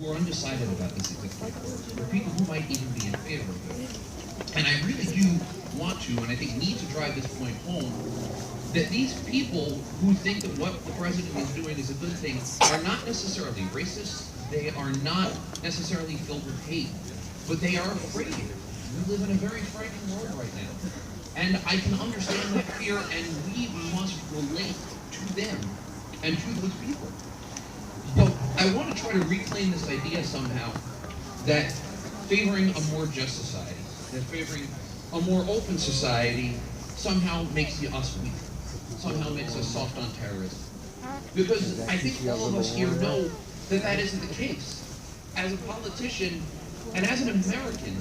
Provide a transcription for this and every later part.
who are undecided about this executive order, or people who might even be in favor of it. And I really do want to, and I think need to drive this point home, that these people who think that what the president is doing is a good thing are not necessarily racist, they are not necessarily filled with hate, but they are afraid. We live in a very frightening world right now. And I can understand that fear, and we must relate to them and to those people. But I want to try to reclaim this idea somehow that favoring a more just society, that favoring a more open society somehow makes us weak, somehow makes us soft on terrorism. Because I think all of us here know that that isn't the case. As a politician and as an American,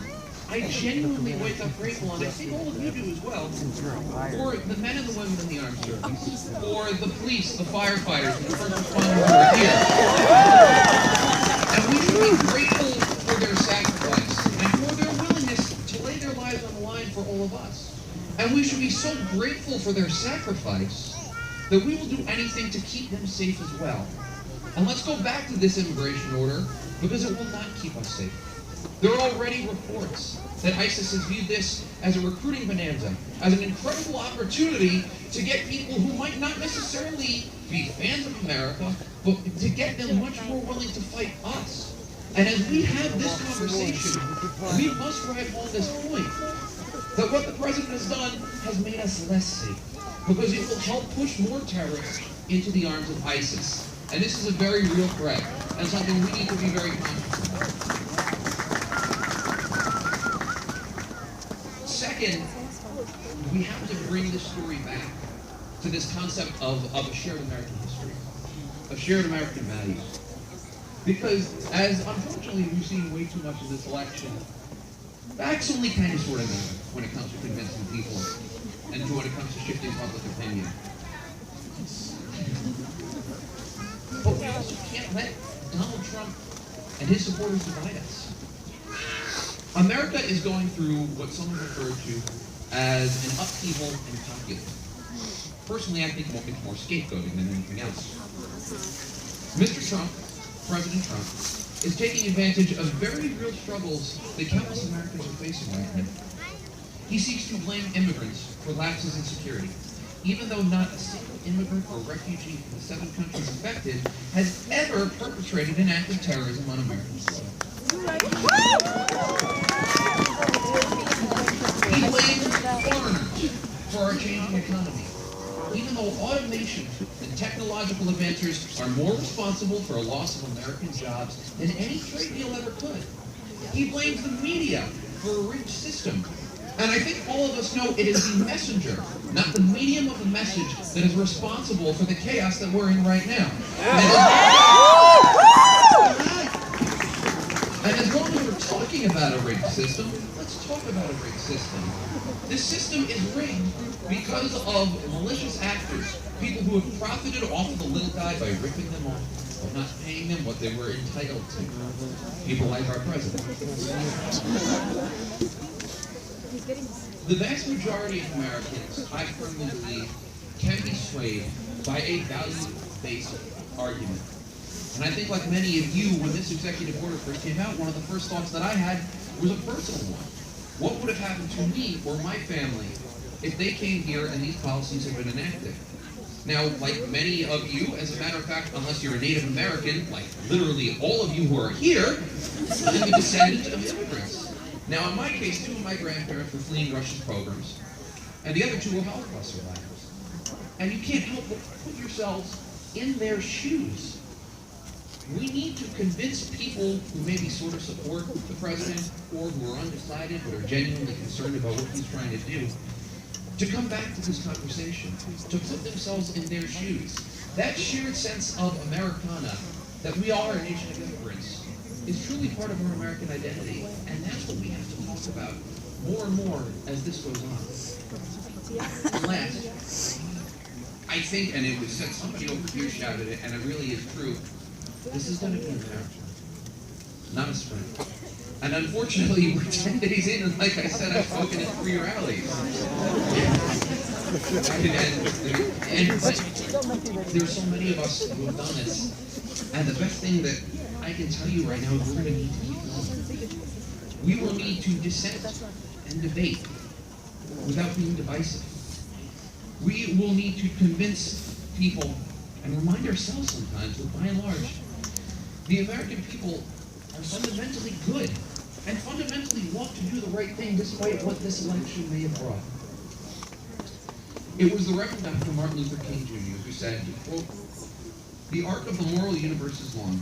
I genuinely wake up grateful, and I think all of you do as well, for the men and the women in the armed service, for the police, the firefighters, and the first responders who are here. And we should be grateful for their sacrifice and for their willingness to lay their lives on the line for all of us. And we should be so grateful for their sacrifice that we will do anything to keep them safe as well. And let's go back to this immigration order, because it will not keep us safe. There are already reports that ISIS has viewed this as a recruiting bonanza, as an incredible opportunity to get people who might not necessarily be fans of America, but to get them much more willing to fight us. And as we have this conversation, we must drive home this point, that what the president has done has made us less safe, because it will help push more terrorists into the arms of ISIS. And this is a very real threat, and something we need to be very conscious of. Second, we have to bring this story back to this concept of a shared American history, of shared American values. Because, as unfortunately we've seen way too much of this election, facts only kind of sort of matter when it comes to convincing people and when it comes to shifting public opinion. But we also can't let Donald Trump and his supporters divide us. America is going through what someone referred to as an upheaval in populism. Personally, I think it's more scapegoating than anything else. Mr. Trump, President Trump, is taking advantage of very real struggles that countless Americans are facing right now. He seeks to blame immigrants for lapses in security, even though not a single immigrant or refugee from the 7 countries affected has ever perpetrated an act of terrorism on American soil. He blames foreigners for our changing economy, even though automation and technological advances are more responsible for a loss of American jobs than any trade deal ever could. He blames the media for a rigged system. And I think all of us know it is the messenger, not the medium of the message, that is responsible for the chaos that we're in right now. And as long as we're talking about a rigged system, let's talk about a rigged system. This system is rigged because of malicious actors, people who have profited off of the little guy by ripping them off, by not paying them what they were entitled to. People like our president. The vast majority of Americans, I firmly believe, can be swayed by a value-based argument. And I think, like many of you, when this executive order first came out, one of the first thoughts that I had was a personal one. What would have happened to me or my family if they came here and these policies had been enacted? Now, like many of you, as a matter of fact, unless you're a Native American, like literally all of you who are here, I'm a descendant of immigrants. Now, in my case, 2 of my grandparents were fleeing Russia's pogroms, and the other 2 were Holocaust survivors. And you can't help but put yourselves in their shoes. We need to convince people who maybe sort of support the president or who are undecided but are genuinely concerned about what he's trying to do to come back to this conversation, to put themselves in their shoes. That shared sense of Americana, that we are a nation of immigrants, is truly part of our American identity, and that's what we have to talk about more and more as this goes on. And last, I think, and it was said, somebody over here shouted it, and it really is true, this is going to be a marathon, not a sprint. And unfortunately, we're 10 days in, and like I said, I've spoken at 3 rallies. But there's so many of us who have done this, and the best thing that I can tell you right now is we're going to need to keep going. We will need to dissent and debate without being divisive. We will need to convince people and remind ourselves sometimes that by and large, the American people are fundamentally good and fundamentally want to do the right thing despite what this election may have brought. It was the Reverend Dr. Martin Luther King Jr. who said, quote, "The arc of the moral universe is long,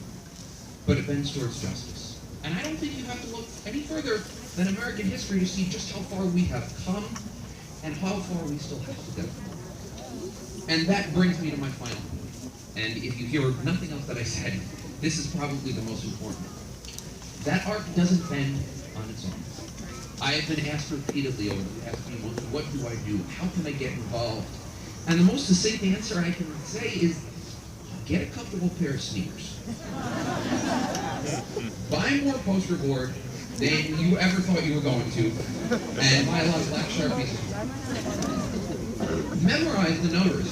but it bends towards justice." And I don't think you have to look any further than American history to see just how far we have come and how far we still have to go. And that brings me to my final point. And if you hear nothing else that I said, this is probably the most important. That arc doesn't bend on its own. I have been asked repeatedly over the past few months, what do I do? How can I get involved? And the most succinct answer I can say is, get a comfortable pair of sneakers. Buy more poster board than you ever thought you were going to, and buy a lot of black Sharpies. Memorize the numbers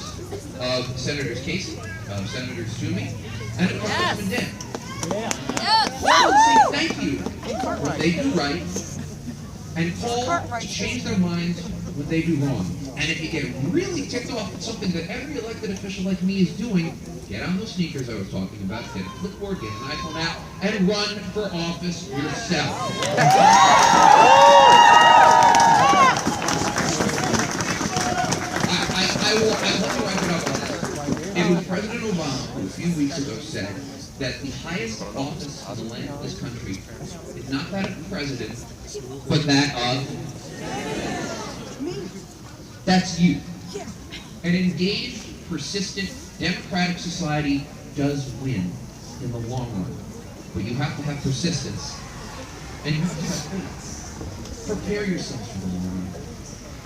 of Senators Casey, of Senators Toomey, and of Congressman Dan. Call and say thank you when they do right, and call to change their minds when they do wrong. And if you get really ticked off at something that every elected official like me is doing, get on those sneakers I was talking about, get a clipboard, get an iPhone app, and run for office yourself. Let me wrap it up on this. It was President Obama who a few weeks ago said that the highest office on the land of this country is not that of the president, but that of... That's you. An engaged, persistent, democratic society does win in the long run. But you have to have persistence. And you have to have faith. Prepare yourselves for the long run.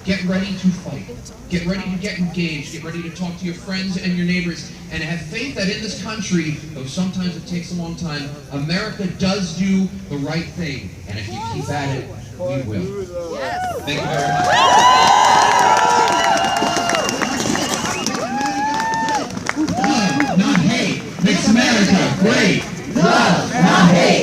Get ready to fight. Get ready to get engaged. Get ready to talk to your friends and your neighbors. And have faith that in this country, though sometimes it takes a long time, America does do the right thing. And if you keep at it, we will. Yes. Thank you very much. Love, not hate, makes America great. Love, not hate.